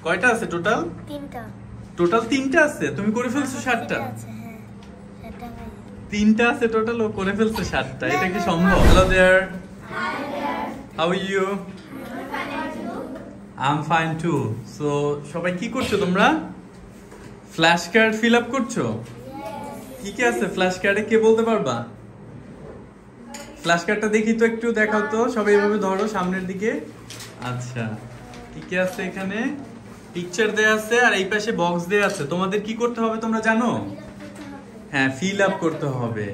কয়টা আছে টোটাল? তিনটা। টোটাল তিনটা আছে, তুমি করে ফেলছো 7টা? তিনটা আছে টোটাল, ও করে ফেলছে 7টা। এটা কি সম্ভব? Hello there, how are you? I am fine too. So সবাই কি করছো তোমরা? ফ্ল্যাশ কার্ড ফিল আপ করছো? কি কি আছে ফ্ল্যাশ কার্ডে, কে বলতে পারবা? ফ্ল্যাশ কার্ডটা দেখি তো, একটু দেখাও তো, সবাই এভাবে ধরো সামনের দিকে। আচ্ছা, কি কি আছে এখানে? পিকচার দেয়া আছে আর এই পাশে বক্স দেয়া আছে। তোমাদের কি করতে হবে তোমরা জানো? হ্যাঁ, ফিল আপ করতে হবে।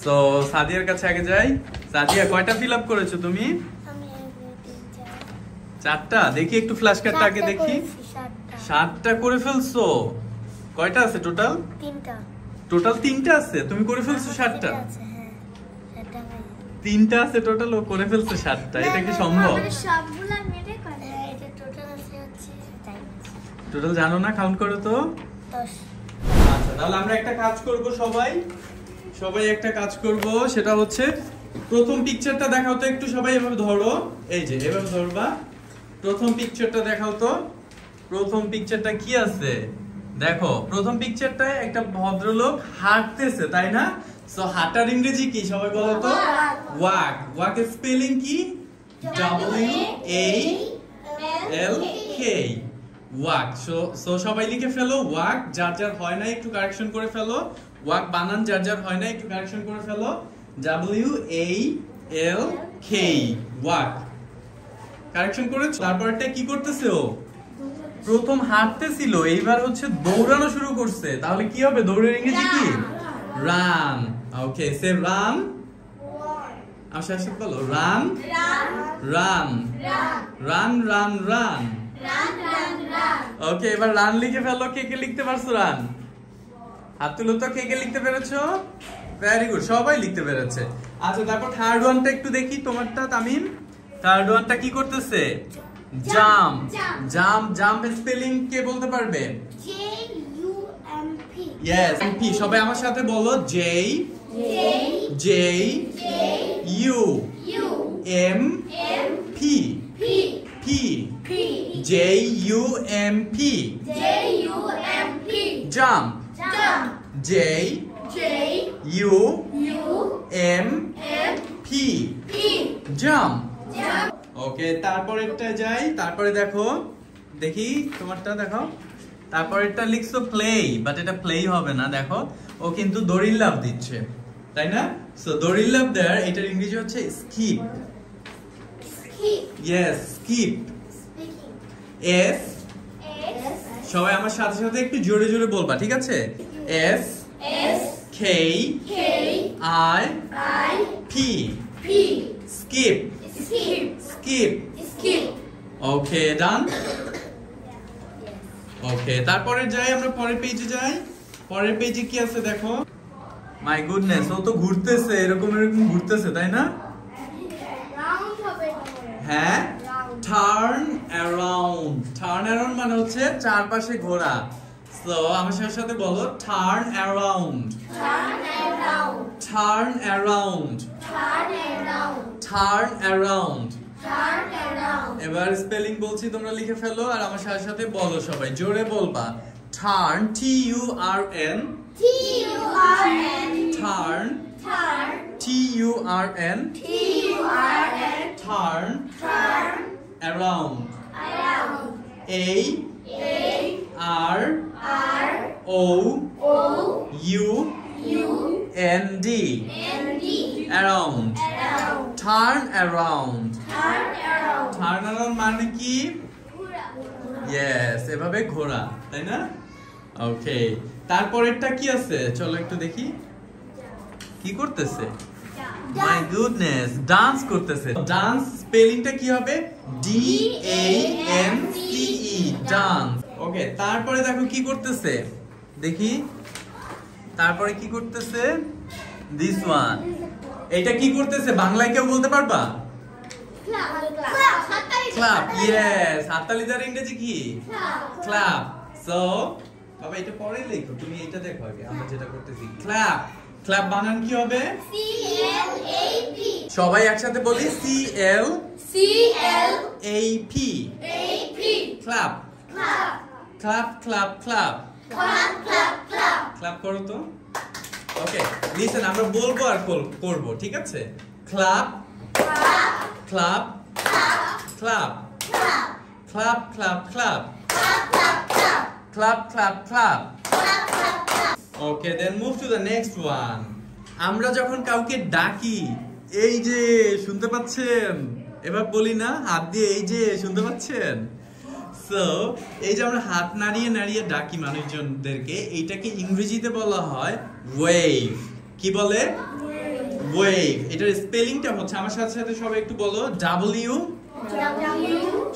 সো সাদিয়ার কাছে আগে যাই। সাদিয়া, কয়টা ফিল আপ করেছো তুমি? আমি 4টা। দেখি একটু ফ্ল্যাশ কার্ডটা আগে দেখি। 7টা করে ফেলছো। কয়টা আছে টোটাল? তিনটা। টোটাল 3টা আছে, তুমি করে ফেলছো 7টা? 3টা আছে টোটাল, ও করে ফেলছে 7টা। এটা কি সম্ভব? সবগুলা মিলে করে এটা টোটাল আছে হচ্ছে 4। টোটাল জানো না, কাউন্ট করো তো। 10। আচ্ছা, তাহলে আমরা একটা কাজ করব, সবাই একটা কাজ করব, সেটা হচ্ছে প্রথম পিকচারটা দেখাও তো একটু, সবাই এভাবে ধরো। এই যে এভাবে ধরবা। প্রথম পিকচারটা দেখাও তো। প্রথম পিকচারটা কি আছে দেখো। প্রথম পিকচারটায় একটা ভদ্রলোক হাঁটতেছে, তাই না? সো হাঁটার ইংরেজি কি সবাই বলো তো? ওয়াক। ওয়াকের স্পেলিং কি? WALK। ওয়াক। সো সবাই লিখে ফেলো ওয়াক। যার যার হয় না একটু কারেকশন করে ফেলো। ওয়াক বানান যার যার হয় না একটু কারেকশন করে ফেলো। WALK, walk. কারেকশন করেছো? তারপরটা কি করতেছে ও? প্রথম হাঁটতেছিল, এইবার হচ্ছে দৌড়ানো শুরু করছে। তাহলে কি হবে? দৌড়ের ইংরেজি কি? রান। Okay, say run. আমার সাথে বলো run. Run run run run. Okay, এবার রান লিখে ফেলো। কে কে লিখতে পারছো রান? হাত তুলো তো, কে কে লিখতে পেরেছো? ভেরি গুড, সবাই লিখতে পেরেছে। আচ্ছা, তারপর থার্ড ওয়ানটা একটু দেখি তোমারটা তামিম। থার্ড ওয়ানটা কি করতেছে? জাম্প। জাম্প। জাম্পের স্পেলিং কে বলতে পারবে? JUMP। Yes, M P. সবাই আমার সাথে বলো JUMP। JUMP। Jump. JUMP। Jump. Okay, তারপরেরটা যাই। তারপরে দেখো, দেখি তোমারটা দেখো। তারপরেরটা লিখছো প্লে, বাট এটা প্লে হবে না। দেখো, ও কিন্তু দড়ির লাফ দিচ্ছে, তাই না? সো দড়ির লাফ দেয়ার এটার ইংরেজি হচ্ছে স্কিপ। Yes, skip. এস। সবাই আমার সাথে সাথে একটু জোরে জোরে বলবা, ঠিক আছে? SKIP। স্কিপ। ওকে, ডান। ওকে, তারপরে যাই আমরা, পরের পেজে যাই। পরের পেজে কি আছে দেখো। মাই গুডনেস, ও তো ঘুরতেছে, এরকম ঘুরতেছে, তাই না? হ্যাঁ, টার্ন অ্যারাউন্ড। টার্ন অ্যারাউন্ড মানে হচ্ছে চারপাশে ঘোরা। সো আমার সাথে বলো turn around. Turn around. Turn around. এবার স্পেলিং বলছি, তোমরা লিখে ফেলো আর আমার সাথে বলো, সবাই জোরে বলবা। Turn, TURN। Turn, TURN। Turn around. AROUND। Around. Turn around. Turn around মানে কি? ইয়েস, এভাবে ঘোরা, তাই না? ওকে, তারপরেরটা কি আছে চলো একটু দেখি। কি করতেছে? মাই গুডনেস, ডান্স করতেছে। ডান্স স্পেলিংটা কি হবে? DANCE, dance. ওকে, তারপরে দেখো কি করতেছে, দেখি তারপরে কি করতেছে। দিস ওয়ান, এটা কি করতেছে বাংলায় কেউ বলতে পারবা? ক্লাপ। ইয়েস, হাততালি দেওয়ার ইংরেজি কি? ক্লাপ। সো বাবা এটা পরে লেখো, তুমি এটা দেখো আগে, আমরা যেটা করতেছি ক্লাপ। ক্লাপ বানান কি হবে? CLAP। সবাই একসাথে বলি CLAP। Clap. Clap clap clap clap করো তো। ওকে লিসেন, আমরা বলবো আর করবো, ঠিক আছে? Clap clap clap clap clap clap clap clap clap. Okay, then move to the next one. আমরা যখন কাউকে ডাকি, এই যে শুনতে পাচ্ছেন, এবার বলি না হাত দিয়ে, এই যে শুনতে পাচ্ছেন? সো এই যে আমরা হাত নাড়িয়ে নাড়িয়ে ডাকি মানুষজনদেরকে, এইটাকে ইংরেজিতে বলা হয় ওয়েভ। কি বলে? ওয়েভ। এটার স্পেলিংটা হচ্ছে, আমার সাথে সাথে সবাই একটু বলো, ডাব্লিউ,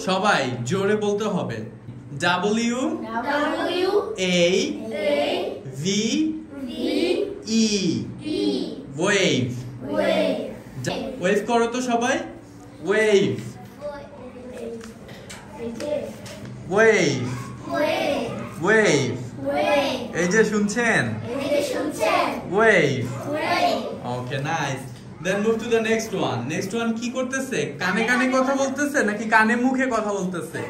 সবাই জোরে বলতে হবে, W A V E, wave. Wave করো তো সবাই, ওয়েভ ওয়েভ ওয়েভ। এই যে শুনছেন, wave. Okay nice. Then move to the next one. Next one কি করতেছে? কানে কানে কথা বলতেছে নাকি কানে মুখে কথা বলতেছে?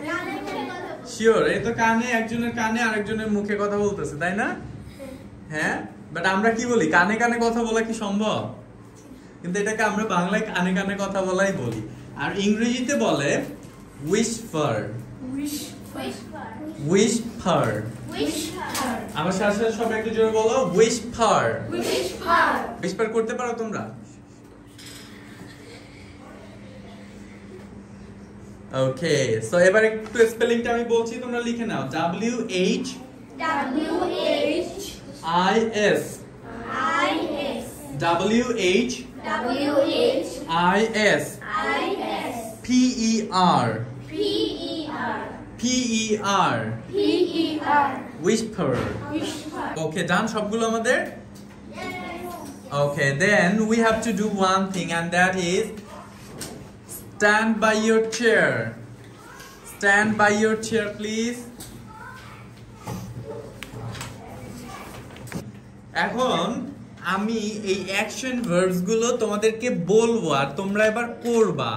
শিওর, এই তো কানে, একজনের কানে আরেকজনের মুখে কথা বলতেছে, তাই না? হ্যাঁ, বাট আমরা কি বলি? কানে কানে কথা বলা কি সম্ভব? কিন্তু এটাকে আমরা বাংলায় কানে কানে কথা বলাই বলি, আর ইংরেজিতে বলে whisper. whisper. আমার সাথে সাথে সবাই একটু জোরে বলো, whisper. whisper করতে পারো তোমরা? ওকে, সো এবার একটু স্পেলিংটা আমি বলছি, তোমরা লিখে নাও। W H I S W H I S P E R P E R whisper. Okay, done সবগুলো আমাদের? Okay, then we have to do one thing, and that is stand by your chair. Stand by your chair, please. এখন আমি এই action verbs গুলো তোমাদেরকে বলবো আর তোমরা এবার করবা।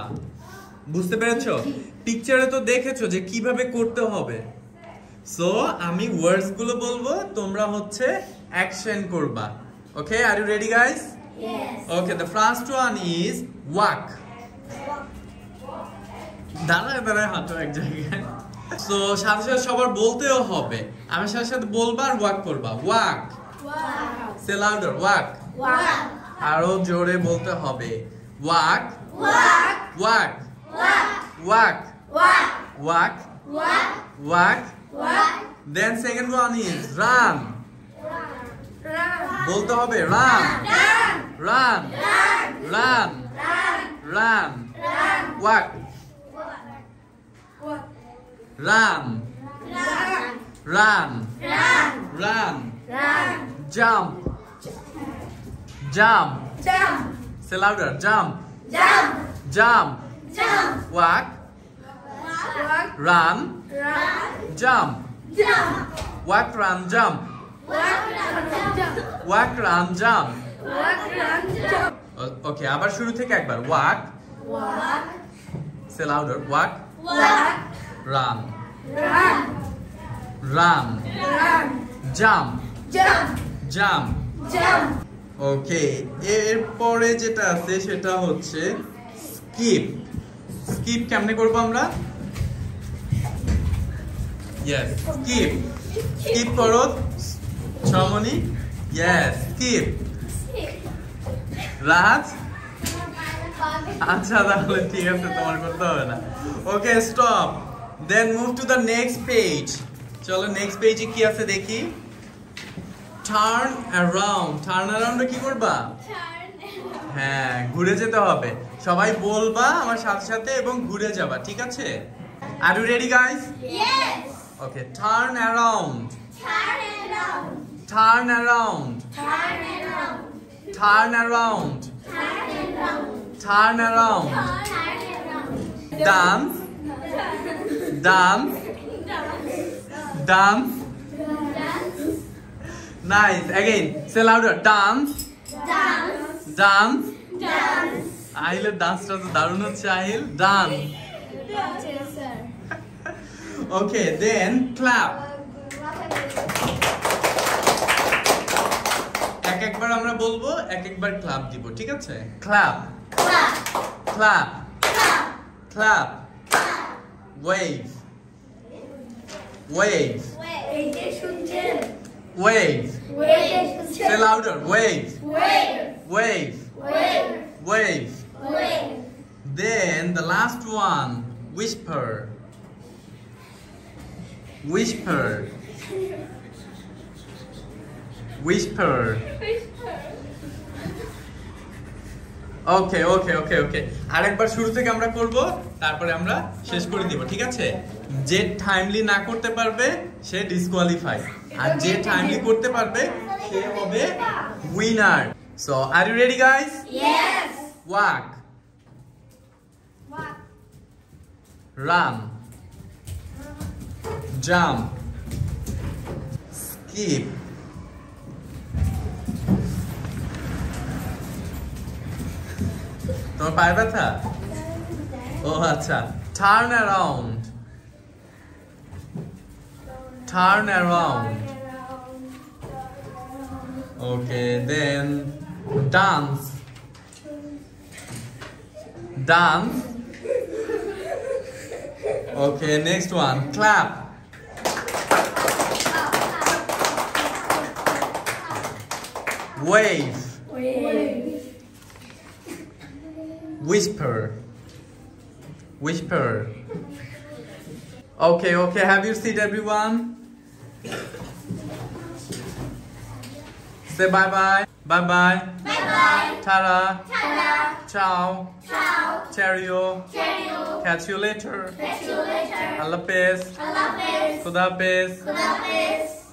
বুঝতে পেরেছো? পিকচারে তো দেখেছো যে কিভাবে করতে হবে। সো আমি ওয়ার্ডস গুলো বলবো, তোমরা হচ্ছে অ্যাকশন করবা। Okay, are you ready guys? Okay, the first one is walk. দাঁড়ায় দাঁড়ায় হাঁটো এক জায়গায়। সো সাথে সাথে সবার বলতেও হবে, আমার সাথে সাথে বলবা আর ওয়াক করবা। ওয়াক। Say louder, walk. আরো জোরে বলতে হবে, walk. Walk. Then second one is run. বলতে হবে run. Walk. Run. Jump. Say louder, jump. Walk. Run. Jump. Walk, run, jump. Okay, আবার শুরু থেকে একবার। Walk. Say louder, walk. Run. Jump. ওকে, এরপরে যেটা আছে সেটা হচ্ছে স্কিপ। স্কিপ কেমনে করবো আমরা? ইয়েস, স্কিপ করো ছমনি। Yes, skip. রাজ, আচ্ছা তাহলে ঠিক আছে, তোমার করতে হবে না। Okay, stop. Then move to the next page. চলো নেক্সট পেজে কি আছে দেখি। Turn around. টার্ন অ্যারাউন্ডে কি করবা? হ্যাঁ, ঘুরে যেতে হবে। সবাই বলবা আমার সাথে সাথে এবং ঘুরে যাবা, ঠিক আছে? Are you ready guys? Yes. Okay, turn around. Turn around. Dance. Nice. Again, say louder. Dance. আহিলের ডান্সটা তো দারুণ হচ্ছে। Ahil, dance. Okay, then clap. একবার আমরা বলবো, একবার ক্লাপ দিব, ঠিক আছে? Clap. Clap. Clap. Clap. Clap. Wave. Wave. এই যে শুনছেন Wave. wave Say louder. Wave. wave Wave. wave Wave. wave Then the last one. Whisper. Whisper. Whisper. Okay. আরেকবার শুরু থেকে আমরা করব, তারপরে আমরা শেষ করে দিব, ঠিক আছে? যে টাইমলি না করতে পারবে সে ডিসকোয়ালিফাই, আর যে টাইমলি করতে পারবে সে হবে winner. So are you ready guys? yes walk, run, jump, skip, তোমার পায়ে ব্যথা? ও আচ্ছা। Turn around. Turn around. Okay, then dance. Dance. Okay, next one. Clap. Wave. wave Whisper. Whisper. Okay. Have your seat, everyone. Say bye-bye. Bye-bye. bye Tara. tada Ciao. ciao Cheerio. cheerio Catch you later. catch you later Allah Hafiz. Allah Hafiz Khuda Hafiz. Khuda Hafiz